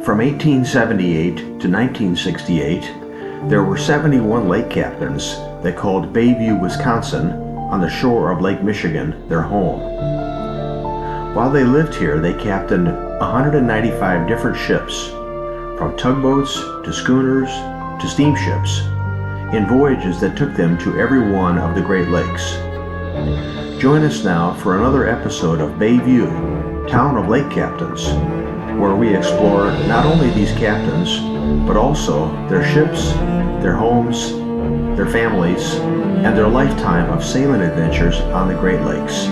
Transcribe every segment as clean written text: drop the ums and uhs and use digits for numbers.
From 1878 to 1968, there were 71 lake captains that called Bayview, Wisconsin, on the shore of Lake Michigan, their home. While they lived here, they captained 195 different ships, from tugboats to schooners to steamships, in voyages that took them to every one of the Great Lakes. Join us now for another episode of Bayview, Town of Lake Captains, where we explore not only these captains, but also their ships, their homes, their families, and their lifetime of sailing adventures on the Great Lakes.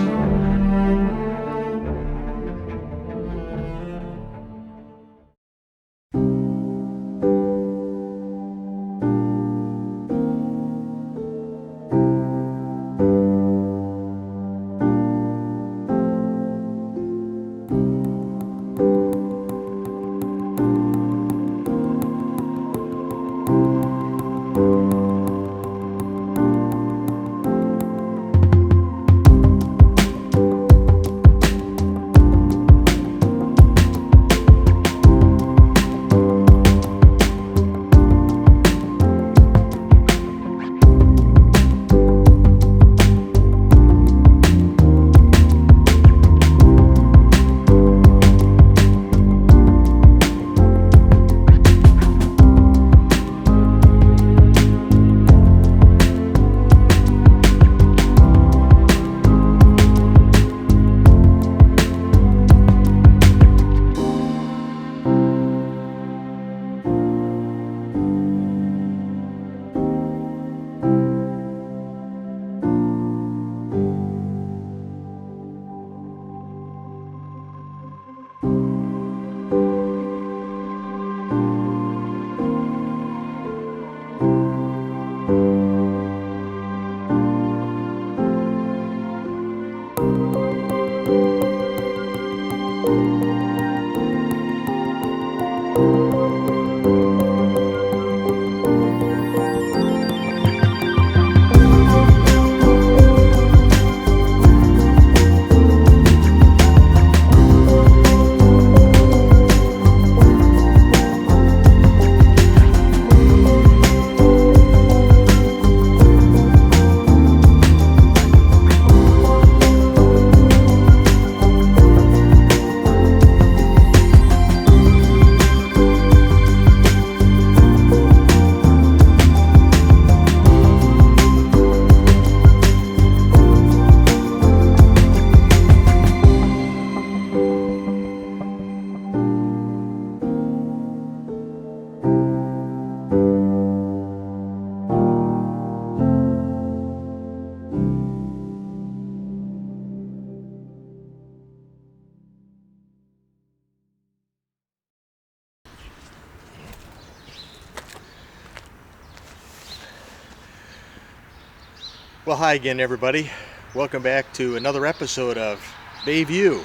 Well, hi again, everybody. Welcome back to another episode of Bayview,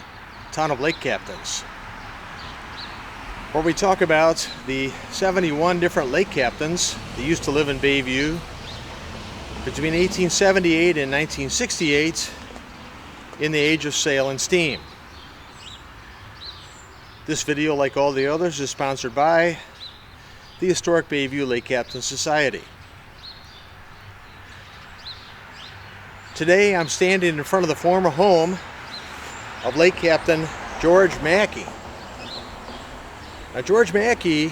Town of Lake Captains, where we talk about the 71 different lake captains that used to live in Bayview between 1878 and 1968 in the age of sail and steam. This video, like all the others, is sponsored by the Historic Bayview Lake Captain Society. Today I'm standing in front of the former home of Lake Captain George Mackie. Now, George Mackie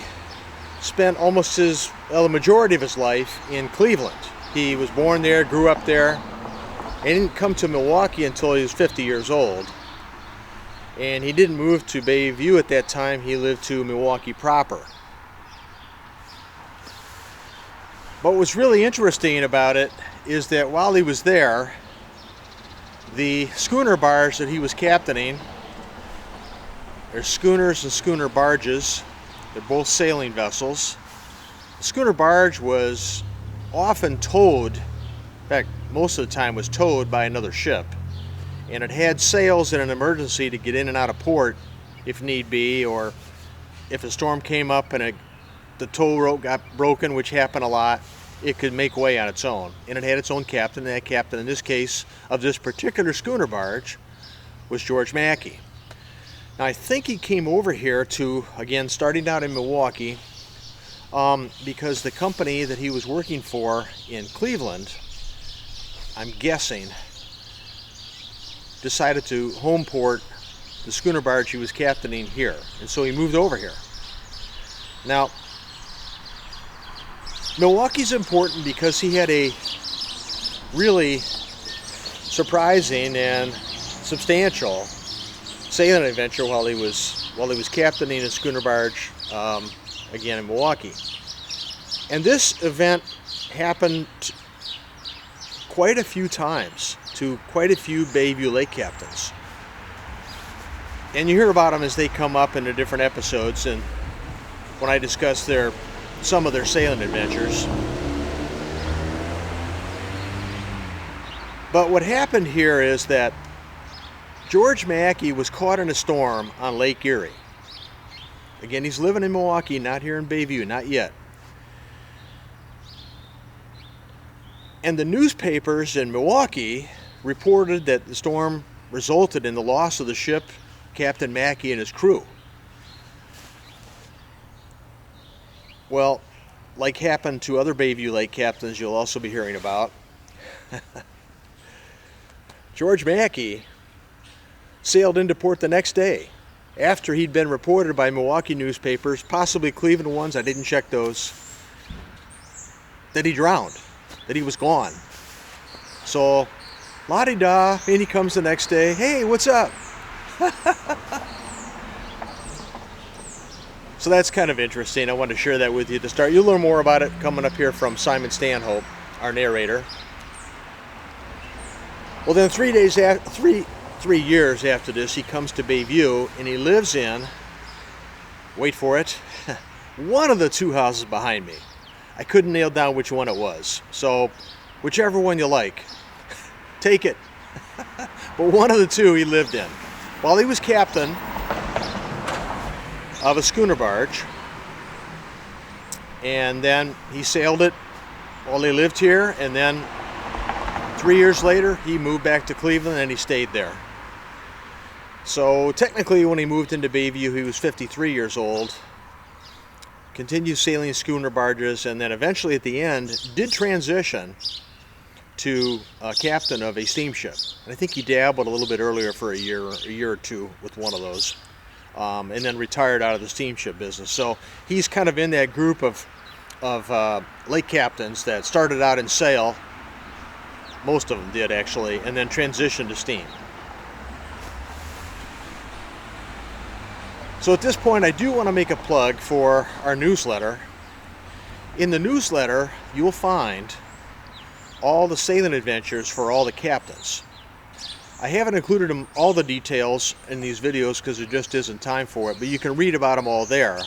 spent almost the majority of his life in Cleveland. He was born there, grew up there, and didn't come to Milwaukee until he was 50 years old. And he didn't move to Bayview at that time. He lived to Milwaukee proper. But what's really interesting about it is that while he was there, the schooner barge that he was captaining, there's schooners and schooner barges, they're both sailing vessels. The schooner barge was often towed, in fact most of the time was towed by another ship, and it had sails in an emergency to get in and out of port if need be, or if a storm came up and the tow rope got broken, which happened a lot, it could make way on its own. And it had its own captain, and that captain in this case of this particular schooner barge was George Mackie. Now I think he came over here to, again, starting out in Milwaukee, because the company that he was working for in Cleveland, I'm guessing, decided to home port the schooner barge he was captaining here, and so he moved over here. Now, Milwaukee's important because he had a really surprising and substantial sailing adventure while he was captaining a schooner barge, again in Milwaukee. And this event happened quite a few times to quite a few Bayview Lake captains. And you hear about them as they come up in the different episodes and when I discuss some of their sailing adventures. But what happened here is that George Mackie was caught in a storm on Lake Erie. Again, he's living in Milwaukee, not here in Bayview, not yet. And the newspapers in Milwaukee reported that the storm resulted in the loss of the ship, Captain Mackie and his crew. Well, like happened to other Bayview Lake captains you'll also be hearing about, George Mackie sailed into port the next day after he'd been reported by Milwaukee newspapers, possibly Cleveland ones, I didn't check those, that he drowned, that he was gone. So, la-di-da, and he comes the next day, hey, what's up? So that's kind of interesting. I wanted to share that with you to start. You'll learn more about it coming up here from Simon Stanhope, our narrator. Well, then 3 years after this, he comes to Bayview, and he lives in, wait for it, one of the two houses behind me. I couldn't nail down which one it was. So, whichever one you like, take it. But one of the two he lived in. While he was captain of a schooner barge, and then he sailed it while he lived here, and then 3 years later he moved back to Cleveland and he stayed there. So technically when he moved into Bayview he was 53 years old, continued sailing schooner barges, and then eventually at the end did transition to a captain of a steamship. And I think he dabbled a little bit earlier for a year or two with one of those. And then retired out of the steamship business. So he's kind of in that group of lake captains that started out in sail, most of them did actually, and then transitioned to steam. So at this point I do want to make a plug for our newsletter. In the newsletter you'll find all the sailing adventures for all the captains. I haven't included all the details in these videos because there just isn't time for it, but you can read about them all there.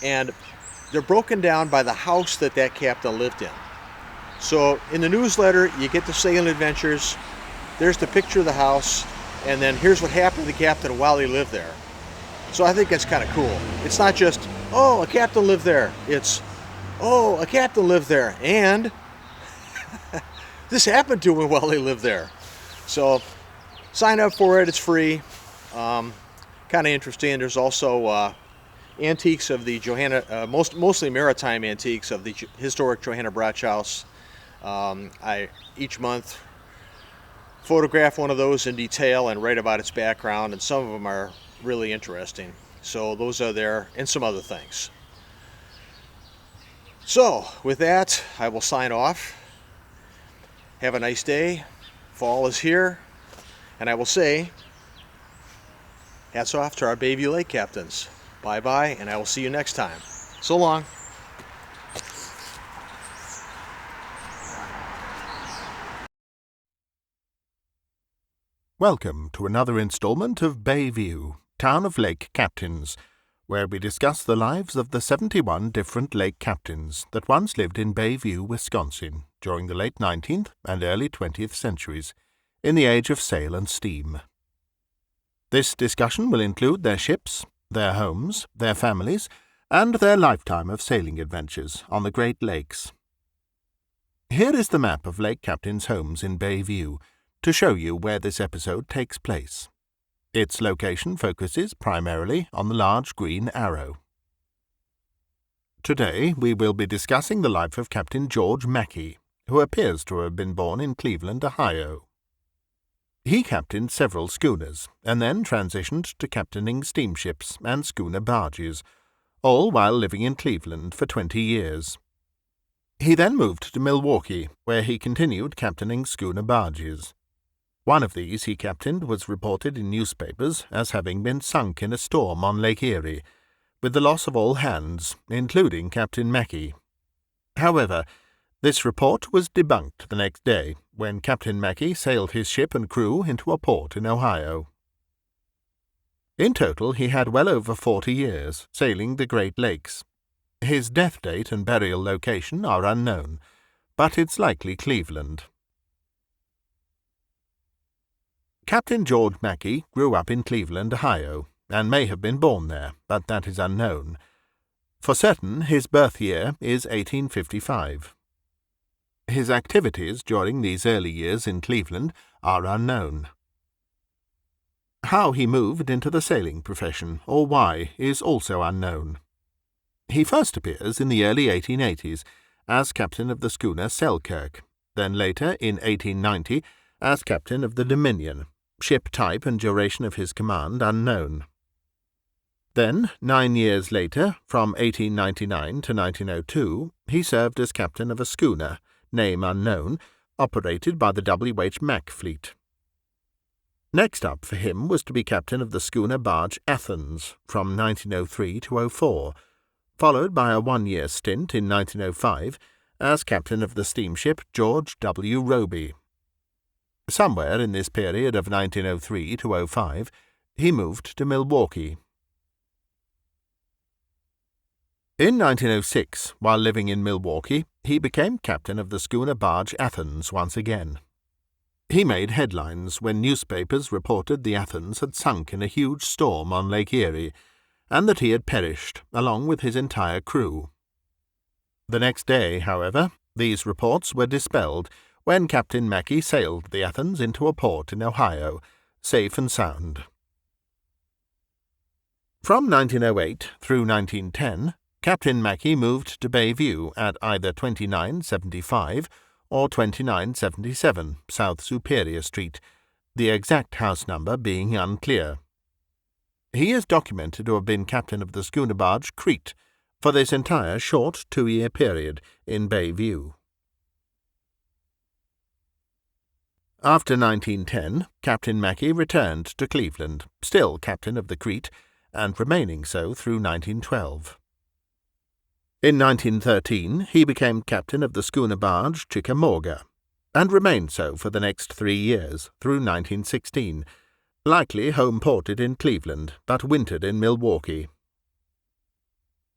And they're broken down by the house that captain lived in. So in the newsletter, you get the sailing adventures, there's the picture of the house, and then here's what happened to the captain while he lived there. So I think that's kind of cool. It's not just, oh, a captain lived there. It's, oh, a captain lived there, and this happened to him while he lived there. So sign up for it, it's free. Kind of interesting. There's also antiques of the mostly maritime antiques of the historic Johanna Brach House. I each month photograph one of those in detail and write about its background, and some of them are really interesting. So those are there, and some other things. So with that, I will sign off. Have a nice day. Fall is here. And I will say, hats off to our Bayview Lake captains. Bye-bye, and I will see you next time. So long. Welcome to another installment of Bayview, Town of Lake Captains, where we discuss the lives of the 71 different lake captains that once lived in Bayview, Wisconsin, during the late 19th and early 20th centuries, in the age of sail and steam. This discussion will include their ships, their homes, their families, and their lifetime of sailing adventures on the Great Lakes. Here is the map of lake captains' homes in Bayview, to show you where this episode takes place. Its location focuses primarily on the large green arrow. Today we will be discussing the life of Captain George Mackie, who appears to have been born in Cleveland, Ohio. He captained several schooners and then transitioned to captaining steamships and schooner-barges, all while living in Cleveland for 20 years. He then moved to Milwaukee, where he continued captaining schooner-barges. One of these he captained was reported in newspapers as having been sunk in a storm on Lake Erie, with the loss of all hands, including Captain Mackie. However, this report was debunked the next day when Captain Mackie sailed his ship and crew into a port in Ohio. In total, he had well over 40 years sailing the Great Lakes. His death date and burial location are unknown, but it's likely Cleveland. Captain George Mackie grew up in Cleveland, Ohio, and may have been born there, but that is unknown. For certain, his birth year is 1855. His activities during these early years in Cleveland are unknown. How he moved into the sailing profession, or why, is also unknown. He first appears in the early 1880s as captain of the schooner Selkirk, then later in 1890 as captain of the Dominion, ship type and duration of his command unknown. Then, 9 years later, from 1899 to 1902, he served as captain of a schooner, name unknown, operated by the W.H. Mack fleet. Next up for him was to be captain of the schooner-barge Athens from 1903 to 04, followed by a 1-year stint in 1905 as captain of the steamship George W. Roby. Somewhere in this period of 1903 to 05, he moved to Milwaukee. In 1906, while living in Milwaukee, he became captain of the schooner-barge Athens once again. He made headlines when newspapers reported the Athens had sunk in a huge storm on Lake Erie, and that he had perished, along with his entire crew. The next day, however, these reports were dispelled when Captain Mackie sailed the Athens into a port in Ohio, safe and sound. From 1908 through 1910, Captain Mackie moved to Bayview at either 2975 or 2977 South Superior Street, the exact house number being unclear. He is documented to have been captain of the schooner-barge Crete for this entire short 2-year period in Bayview. After 1910, Captain Mackie returned to Cleveland, still captain of the Crete, and remaining so through 1912. In 1913, he became captain of the schooner-barge Chickamauga, and remained so for the next 3 years, through 1916, likely home-ported in Cleveland, but wintered in Milwaukee.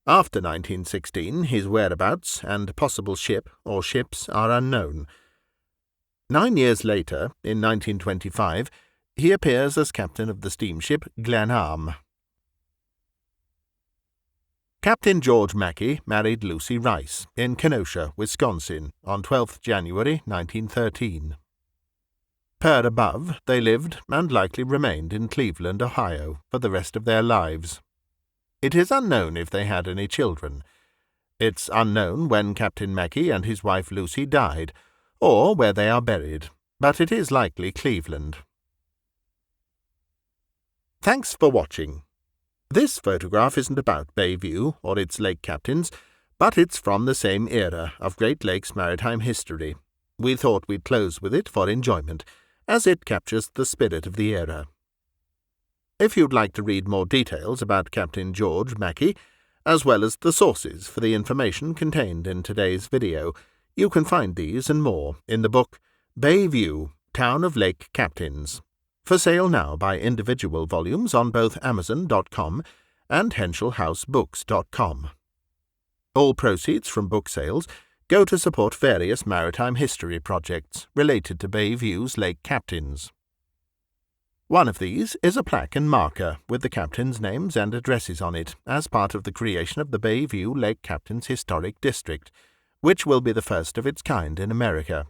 After 1916, his whereabouts and possible ship or ships are unknown. 9 years later, in 1925, he appears as captain of the steamship Glenarm. Captain George Mackie married Lucy Rice in Kenosha, Wisconsin, on 12th January 1913. Per above, they lived and likely remained in Cleveland, Ohio, for the rest of their lives. It is unknown if they had any children. It's unknown when Captain Mackie and his wife Lucy died, or where they are buried, but it is likely Cleveland. Thanks for watching. This photograph isn't about Bayview or its lake captains, but it's from the same era of Great Lakes maritime history. We thought we'd close with it for enjoyment, as it captures the spirit of the era. If you'd like to read more details about Captain George Mackie, as well as the sources for the information contained in today's video, you can find these and more in the book Bayview, Town of Lake Captains, for sale now by individual volumes on both Amazon.com and HenschelHouseBooks.com. All proceeds from book sales go to support various maritime history projects related to Bayview's lake captains. One of these is a plaque and marker with the captains' names and addresses on it as part of the creation of the Bayview Lake Captains Historic District, which will be the first of its kind in America.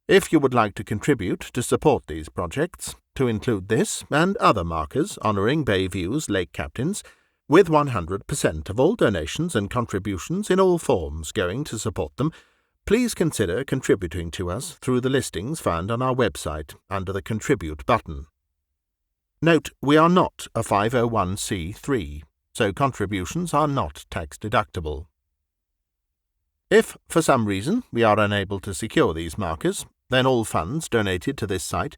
If you would like to contribute to support these projects, to include this and other markers honouring Bayview's lake captains, with 100% of all donations and contributions in all forms going to support them, please consider contributing to us through the listings found on our website under the Contribute button. Note, we are not a 501c3, so contributions are not tax-deductible. If, for some reason, we are unable to secure these markers, then all funds donated to this site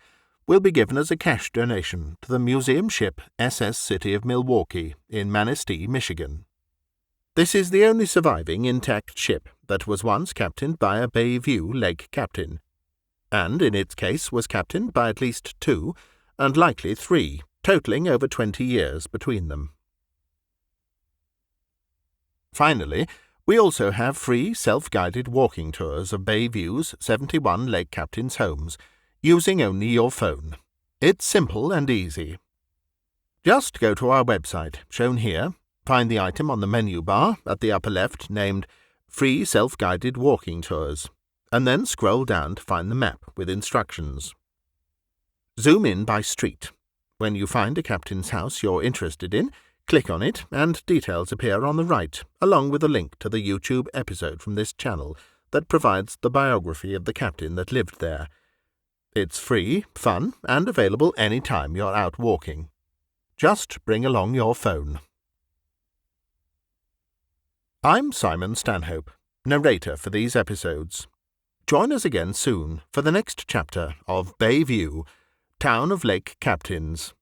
will be given as a cash donation to the museum ship SS City of Milwaukee in Manistee, Michigan. This is the only surviving intact ship that was once captained by a Bayview lake captain, and in its case was captained by at least 2, and likely 3, totaling over 20 years between them. Finally, we also have free self-guided walking tours of Bayview's 71 lake captains' homes, using only your phone. It's simple and easy. Just go to our website, shown here, find the item on the menu bar at the upper left named Free Self-Guided Walking Tours, and then scroll down to find the map with instructions. Zoom in by street. When you find a captain's house you're interested in, click on it and details appear on the right, along with a link to the YouTube episode from this channel that provides the biography of the captain that lived there. It's free, fun, and available any time you're out walking. Just bring along your phone. I'm Simon Stanhope, narrator for these episodes. Join us again soon for the next chapter of Bayview, Town of Lake Captains.